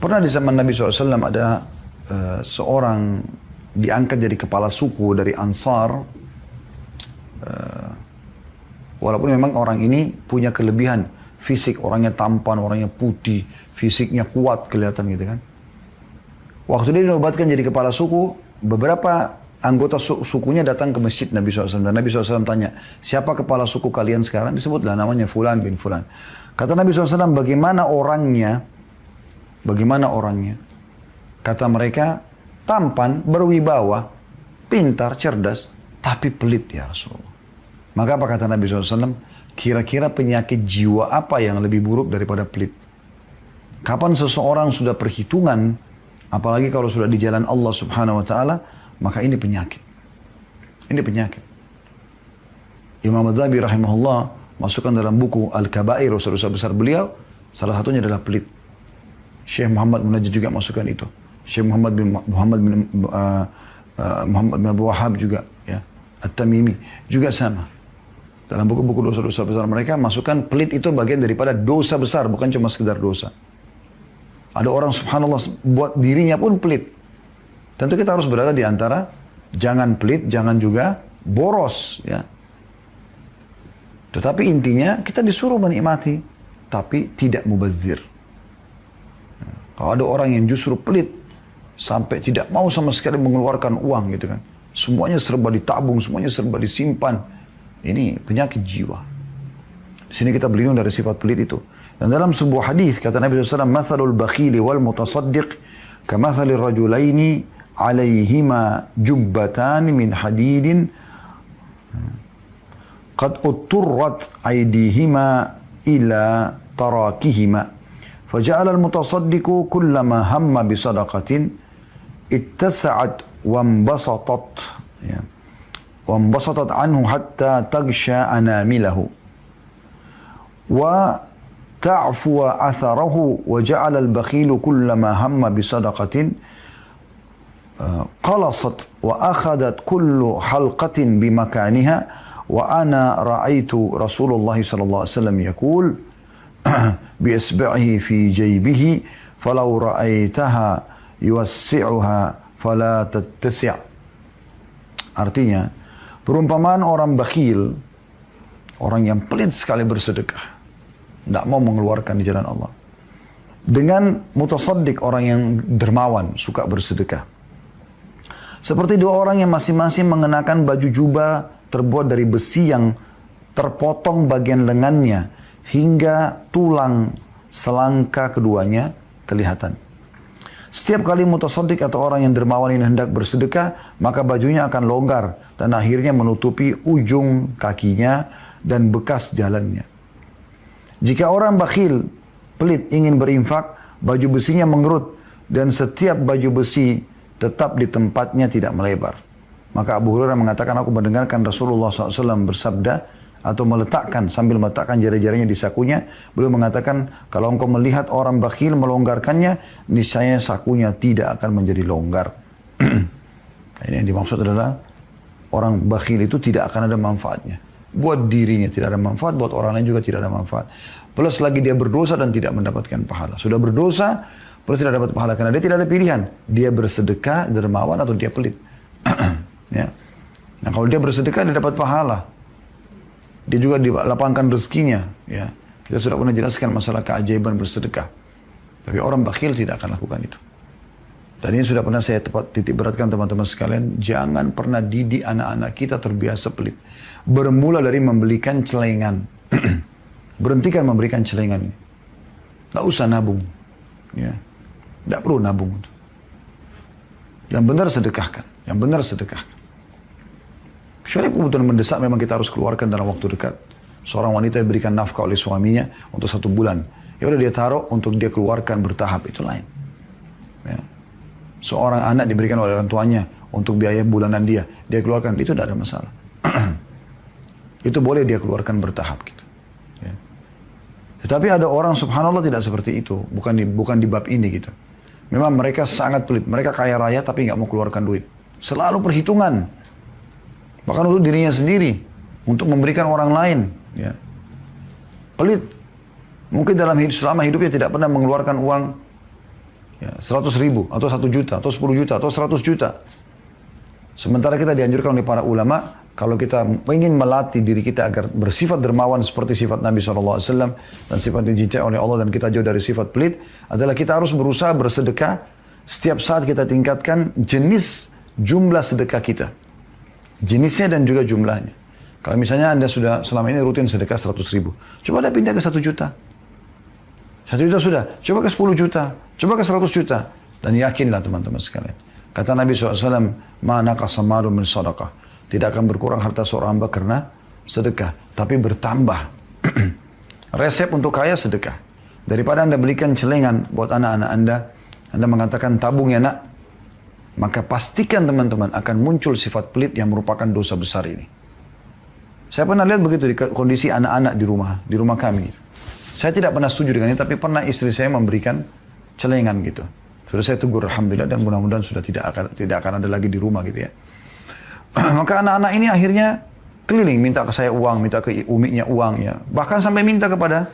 Pernah di zaman Nabi SAW ada seorang diangkat jadi kepala suku dari Ansar. Walaupun memang orang ini punya kelebihan fisik, orangnya tampan, orangnya putih, fisiknya kuat kelihatan gitu kan. Waktu dia dinobatkan jadi kepala suku, beberapa anggota sukunya datang ke masjid Nabi SAW. Dan Nabi SAW tanya, siapa kepala suku kalian sekarang? Disebutlah namanya Fulan bin Fulan. Kata Nabi SAW, bagaimana orangnya? Bagaimana orangnya? Kata mereka, tampan, berwibawa, pintar, cerdas, tapi pelit ya Rasulullah. Maka apa kata Nabi SAW? Kira-kira penyakit jiwa apa yang lebih buruk daripada pelit? Kapan seseorang sudah perhitungan, apalagi kalau sudah di jalan Allah Subhanahu Wa Taala, maka ini penyakit. Ini penyakit. Imam Adzabi rahimahullah masukkan dalam buku Al-Kabair, dosa-dosa besar beliau, salah satunya adalah pelit. Syekh Muhammad Munajjid juga masukkan itu. Syekh Muhammad bin Abdul Wahhab juga, ya, At-Tamimi juga sama. Dalam buku-buku dosa-dosa besar mereka masukkan pelit itu bagian daripada dosa besar, bukan cuma sekedar dosa. Ada orang subhanallah buat dirinya pun pelit. Tentu kita harus berada di antara jangan pelit, jangan juga boros, ya. Tetapi intinya kita disuruh menikmati, tapi tidak mubazir. Kalau ada orang yang justru pelit, sampai tidak mau sama sekali mengeluarkan uang gitu kan. Semuanya serba ditabung, semuanya serba disimpan. Ini penyakit jiwa. Di sini kita berlindung dari sifat pelit itu. Dan dalam sebuah hadis kata Nabi SAW, "Mathalul bakhili wal mutasaddiq kamathalir rajulaini alaihima jubbatan min hadidin qad utturrat aydihima ila tarakihima." فجعل المتصدق كلما هم بصدقة اتسعت وانبسطت عنه حتى تغشى أنامله وتعفو أثره وجعل البخيل كلما هم بصدقة قلصت وأخذت كل حلقة بمكانها وأنا رأيت رسول الله صلى الله عليه وسلم يقول بإصبعه في جيبه فلو رأيتها يوسعها فلا تتسع. Artinya, perumpamaan orang bakhil, orang yang pelit sekali bersedekah, tidak mau mengeluarkan di jalan Allah, dengan mutasaddiq, orang yang dermawan, suka bersedekah. Seperti dua orang yang masing-masing mengenakan baju jubah terbuat dari besi yang terpotong bagian lengannya, hingga tulang selangka keduanya kelihatan. Setiap kali mutasaddiq atau orang yang dermawan ini hendak bersedekah, maka bajunya akan longgar dan akhirnya menutupi ujung kakinya dan bekas jalannya. Jika orang bakhil, pelit, ingin berinfak, baju besinya mengerut dan setiap baju besi tetap di tempatnya, tidak melebar. Maka Abu Hurairah mengatakan, aku mendengarkan Rasulullah SAW bersabda, atau sambil meletakkan jari-jarinya di sakunya, beliau mengatakan, kalau engkau melihat orang bakhil melonggarkannya, niscaya sakunya tidak akan menjadi longgar. Ini yang dimaksud adalah orang bakhil itu tidak akan ada manfaatnya. Buat dirinya tidak ada manfaat, buat orang lain juga tidak ada manfaat. Plus lagi dia berdosa dan tidak mendapatkan pahala. Sudah berdosa, plus tidak dapat pahala karena dia tidak ada pilihan. Dia bersedekah, dermawan, atau dia pelit. Ya. Nah kalau dia bersedekah, dia dapat pahala. Dia juga dilapangkan rezekinya, ya. Kita sudah pernah jelaskan masalah keajaiban bersedekah. Tapi orang bakhil tidak akan lakukan itu. Dan ini sudah pernah saya titik beratkan teman-teman sekalian, jangan pernah didik anak-anak kita terbiasa pelit. Bermula dari membelikan celengan. Berhentikan memberikan celengan ini. Tidak usah nabung, ya. Tidak perlu nabung. Yang benar sedekahkan, yang benar sedekahkan. Kecuali kebutuhan mendesak memang kita harus keluarkan dalam waktu dekat. Seorang wanita diberikan nafkah oleh suaminya untuk 1 bulan. Ya udah dia taruh untuk dia keluarkan bertahap, itu lain. Ya. Seorang anak diberikan oleh orang tuanya untuk biaya bulanan dia keluarkan, itu tidak ada masalah. Itu boleh dia keluarkan bertahap gitu. Ya. Tetapi ada orang subhanallah tidak seperti itu, bukan di bab ini gitu. Memang mereka sangat pelit, mereka kaya raya tapi nggak mau keluarkan duit. Selalu perhitungan. Bahkan untuk dirinya sendiri, untuk memberikan orang lain, ya. Pelit. Mungkin selama hidupnya tidak pernah mengeluarkan uang, Ya, 100.000 atau 1 juta atau 10 juta atau 100 juta. Sementara kita dianjurkan oleh para ulama, kalau kita ingin melatih diri kita agar bersifat dermawan seperti sifat Nabi SAW dan sifat dicintai oleh Allah dan kita jauh dari sifat pelit, adalah kita harus berusaha bersedekah setiap saat kita tingkatkan jenis jumlah sedekah kita. Jenisnya dan juga jumlahnya. Kalau misalnya Anda sudah selama ini rutin sedekah 100.000, coba Anda pindah ke 1 juta. 1 juta sudah, coba ke 10 juta, coba ke 100 juta. Dan yakinlah teman-teman sekalian. Kata Nabi SAW, ma naqasa malu min sadaqah. Tidak akan berkurang harta seorang hamba karena sedekah, tapi bertambah. Resep untuk kaya sedekah. Daripada Anda belikan celengan buat anak-anak Anda mengatakan tabung ya nak, maka pastikan teman-teman akan muncul sifat pelit yang merupakan dosa besar ini. Saya pernah lihat begitu di kondisi anak-anak di rumah kami. Saya tidak pernah setuju dengan ini, tapi pernah istri saya memberikan celengan gitu. Sudah saya tegur alhamdulillah dan mudah-mudahan sudah tidak akan ada lagi di rumah gitu ya. Maka anak-anak ini akhirnya keliling minta ke saya uang, minta ke umiknya uang ya. Bahkan sampai minta kepada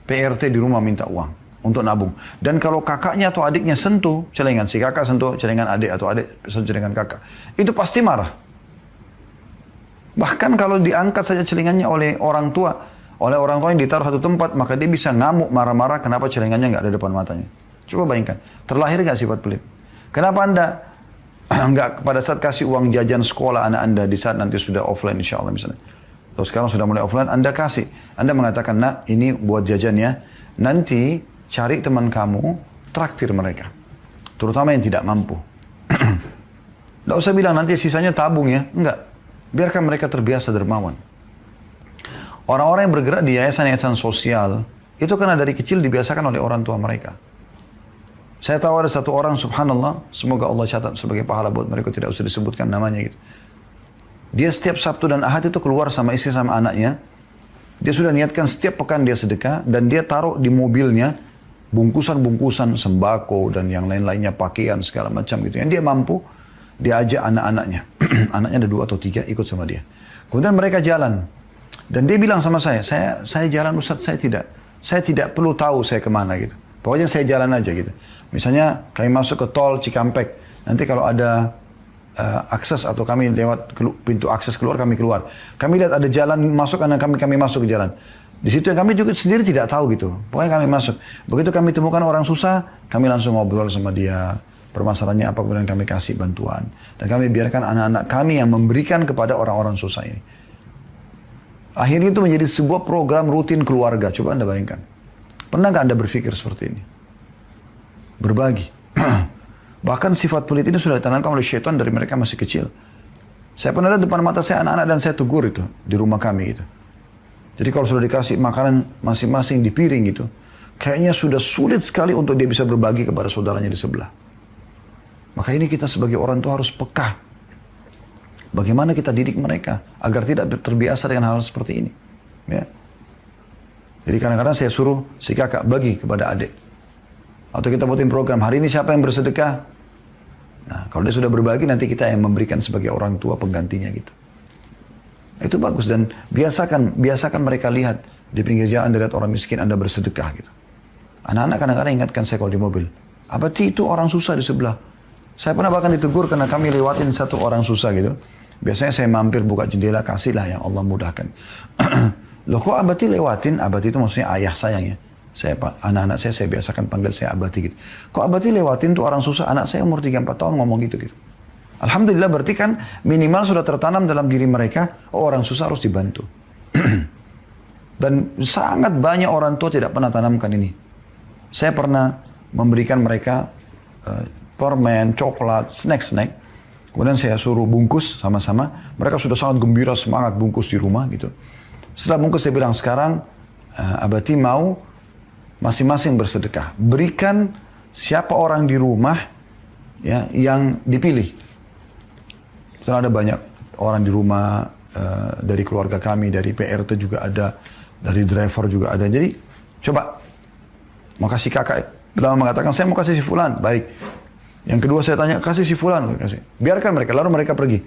PRT di rumah minta uang untuk nabung. Dan kalau kakaknya atau adiknya sentuh celengan, si kakak sentuh celengan adik atau adik sentuh celengan kakak, itu pasti marah. Bahkan kalau diangkat saja celengannya oleh orang tua yang ditaruh satu tempat, maka dia bisa ngamuk marah-marah kenapa celengannya nggak ada depan matanya. Coba bayangkan, terlahir nggak sifat pelit? Kenapa Anda nggak pada saat kasih uang jajan sekolah anak Anda di saat nanti sudah offline insya Allah misalnya. Terus sekarang sudah mulai offline, Anda kasih. Anda mengatakan, nak ini buat jajan ya. Nanti cari teman kamu, traktir mereka. Terutama yang tidak mampu. Nggak usah bilang nanti sisanya tabung ya. Enggak. Biarkan mereka terbiasa dermawan. Orang-orang yang bergerak di yayasan-yayasan sosial, itu karena dari kecil dibiasakan oleh orang tua mereka. Saya tahu ada satu orang, subhanallah, semoga Allah catat sebagai pahala buat mereka, tidak usah disebutkan namanya gitu. Dia setiap Sabtu dan Ahad itu keluar sama istri sama anaknya. Dia sudah niatkan setiap pekan dia sedekah, dan dia taruh di mobilnya bungkusan-bungkusan sembako dan yang lain-lainnya, pakaian segala macam gitu. Yang dia mampu, dia ajak anak-anaknya. Anaknya ada 2 atau 3 ikut sama dia. Kemudian mereka jalan. Dan dia bilang sama saya jalan Ustaz, saya tidak perlu tahu saya kemana gitu. Pokoknya saya jalan aja gitu. Misalnya kami masuk ke tol Cikampek, nanti kalau ada akses atau kami lewat pintu akses keluar, kami keluar. Kami lihat ada jalan masuk, karena kami masuk ke jalan. Di situ yang kami juga sendiri tidak tahu gitu. Pokoknya kami masuk. Begitu kami temukan orang susah, kami langsung ngobrol sama dia. Permasalahannya apa, kemudian kami kasih bantuan. Dan kami biarkan anak-anak kami yang memberikan kepada orang-orang susah ini. Akhirnya itu menjadi sebuah program rutin keluarga. Coba Anda bayangkan. Pernah nggak Anda berpikir seperti ini? Berbagi. Bahkan sifat pelit ini sudah ditanamkan oleh syaitan dari mereka masih kecil. Saya pernah lihat depan mata saya anak-anak dan saya tegur itu di rumah kami gitu. Jadi kalau sudah dikasih makanan masing-masing di piring gitu, kayaknya sudah sulit sekali untuk dia bisa berbagi kepada saudaranya di sebelah. Maka ini kita sebagai orang tua harus peka. Bagaimana kita didik mereka agar tidak terbiasa dengan hal seperti ini. Ya. Jadi kadang-kadang saya suruh si kakak bagi kepada adik. Atau kita buatin program, hari ini siapa yang bersedekah? Nah, kalau dia sudah berbagi, nanti kita yang memberikan sebagai orang tua penggantinya gitu. Itu bagus, dan biasakan mereka lihat di pinggir jalan, Anda lihat orang miskin, Anda bersedekah gitu. Anak-anak kadang-kadang ingatkan saya kalau di mobil, abati itu orang susah di sebelah. Saya pernah bahkan ditegur karena kami lewatin satu orang susah gitu. Biasanya saya mampir buka jendela, kasihlah yang Allah mudahkan. Loh kok abati lewatin? Abati itu maksudnya ayah sayang ya. Anak-anak saya biasakan panggil saya abati gitu. Kok abati lewatin tuh orang susah? Anak saya umur 3-4 tahun ngomong gitu. Alhamdulillah berarti kan minimal sudah tertanam dalam diri mereka, oh orang susah harus dibantu. Dan sangat banyak orang tua tidak pernah tanamkan ini. Saya pernah memberikan mereka permen, coklat, snack. Kemudian saya suruh bungkus sama-sama. Mereka sudah sangat gembira, semangat bungkus di rumah gitu. Setelah bungkus saya bilang, sekarang abati mau masing-masing bersedekah. Berikan siapa orang di rumah ya yang dipilih. Karena ada banyak orang di rumah dari keluarga kami, dari PRT juga ada, dari driver juga ada. Jadi coba mau kasih kakak. Pertama mengatakan saya mau kasih si fulan, baik. Yang kedua saya tanya kasih si fulan, kasih. Biarkan mereka, lalu mereka pergi.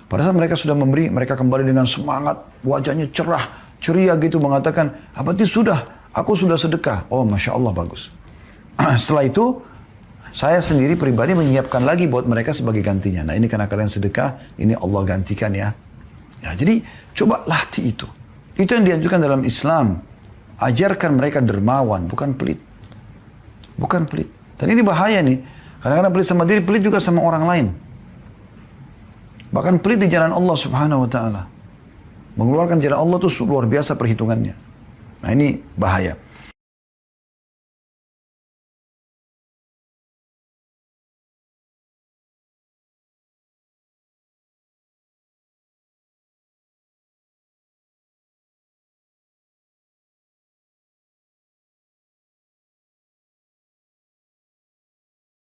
Pada saat mereka sudah memberi, mereka kembali dengan semangat, wajahnya cerah, ceria gitu mengatakan, abati sudah. Aku sudah sedekah. Oh, Masya Allah, bagus. Setelah itu, Saya sendiri pribadi menyiapkan lagi buat mereka sebagai gantinya. Nah ini karena kalian sedekah, ini Allah gantikan ya. Ya jadi coba latih itu. Itu yang dianjurkan dalam Islam. Ajarkan mereka dermawan, bukan pelit. Bukan pelit. Dan ini bahaya nih. Kadang-kadang pelit sama diri, pelit juga sama orang lain. Bahkan pelit di jalan Allah subhanahu wa ta'ala. Mengeluarkan jalan Allah itu luar biasa perhitungannya. Nah ini bahaya.